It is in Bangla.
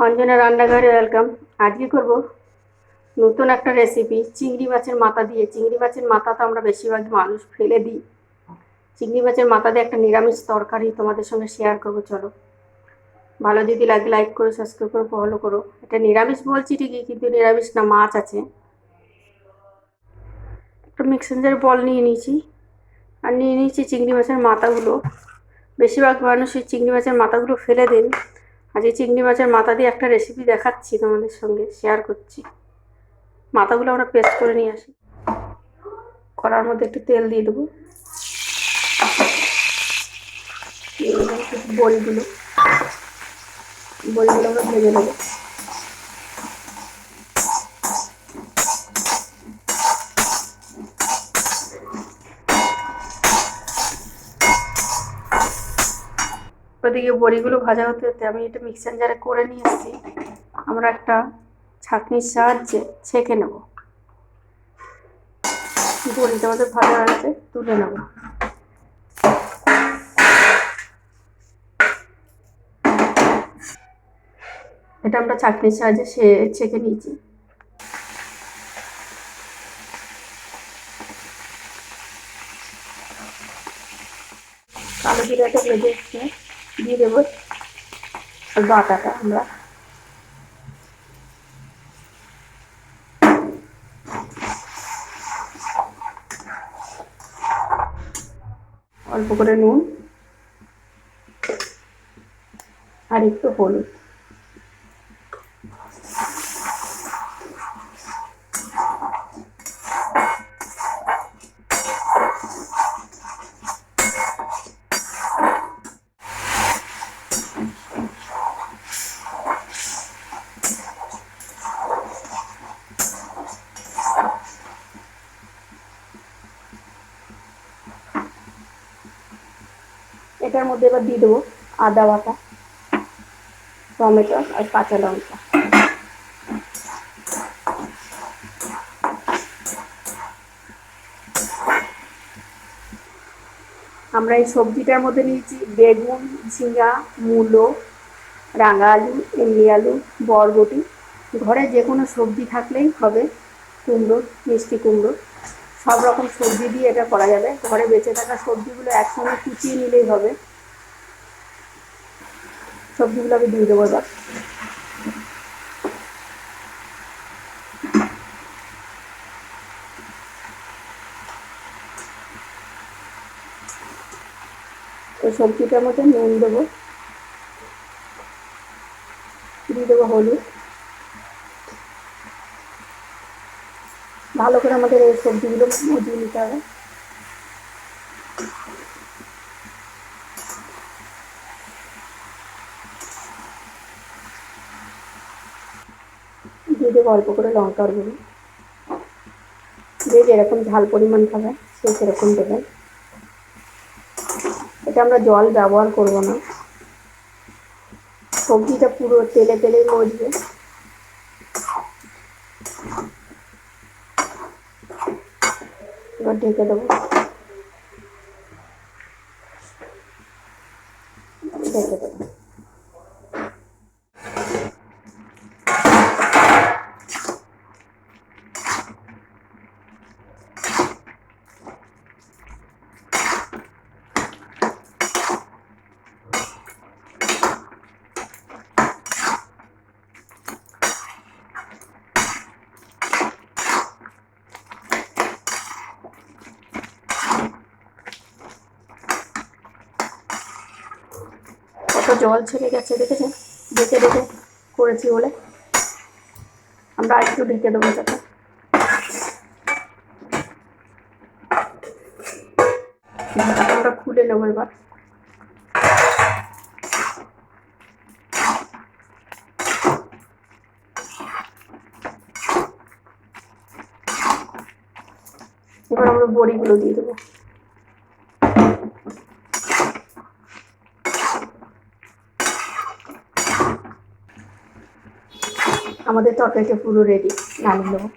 অঞ্জনা রান্নাঘরে ওয়েলকাম। আজকে করব নতুন একটা রেসিপি, চিংড়ি মাছের মাথা দিয়ে। চিংড়ি মাছের মাথা তো আমরা বেশিরভাগ মানুষ ফেলে দিই। চিংড়ি মাছের মাথা দিয়ে একটা নিরামিষ তরকারি তোমাদের সঙ্গে শেয়ার করবো। চলো, ভালো যদি লাগে লাইক করো, সাবস্ক্রাইব করো, ফলো করো। এটা নিরামিষ বলছি ঠিকই, কিন্তু নিরামিষ না, মাছ আছে। একটা মিক্সার বল নিয়ে নিয়েছি, আর নিয়ে নিয়েছি চিংড়ি মাছের মাথাগুলো। বেশিরভাগ মানুষ এই চিংড়ি মাছের মাথাগুলো ফেলে দেন। আজকে চিংড়ি মাছের মাথা দিয়ে একটা রেসিপি দেখাচ্ছি, তোমাদের সঙ্গে শেয়ার করছি। মাথাগুলো আমরা পেস্ট করে নিয়ে আসি। কড়ার মধ্যে একটু তেল দিয়ে দেবো, বড়িগুলো বড়িগুলো আমরা ভেজে নেবো। ওদিকে বড়িগুলো ভাজা হতে হতে আমি এটা মিক্সার জারে করে নিয়ে এসেছি। আমরা একটা ছাঁকনির সাহায্যে ছেঁকে নেব। বড়িটা আমাদের ভাজা হয়ে গেছে, তুলে নেব। এটা আমরা ছাঁকনির সাহায্যে ছেঁকে নিয়েছি। কালো জিরাটা ভেজে এসছে, দিয়ে দেবো বাটাটা। আমরা অল্প করে নুন আর একটু হলুদ, এটার মধ্যে এবার দিয়ে দেবো আদা বাটা, টমেটো আর কাঁচা লঙ্কা। আমরা এই সবজিটার মধ্যে নিয়েছি বেগুন, ঝিঙা, মূলো, রাঙা আলু, এমনি আলু, বরবটি। ঘরে যে কোনো সবজি থাকলেই হবে। কুমড়ো, মিষ্টি কুমড়ো, সব রকম সবজি দিয়ে এটা করা যাবে। ঘরে বেঁচে থাকা সবজিগুলো একসঙ্গে কুচিয়ে নিলেই হবে। সবজিগুলো আমি দিয়ে দেবো এবার। ওই সবজিটার মধ্যে নুন দেবো, দিয়ে দেবো হলুদ। ভালো করে আমাদের এই সবজিগুলো মজিয়ে নিতে হবে। দিয়ে দেবো অল্প করে লঙ্কার গুঁড়ো। যে যেরকম ঝাল পরিমাণ খাবে সে সেরকম দেবেন। এটা আমরা জল ব্যবহার করব না, সবজিটা পুরো তেলে তেলেই মজবে। এবার ঢেকে দেবো, ঢেকে দেবো। কত জল ছেড়ে গেছে দেখেছেন, ঢেকে ঢেকে করেছি বলে। আমরা আরেকটু ঢেকে দেবো যাতে। আমরা খুলে নেবো এবার। এবার আমরা বড়িগুলো দিয়ে দেবো। আমাদের তরকারিটা পুরো রেডি, নামিয়ে নেবো।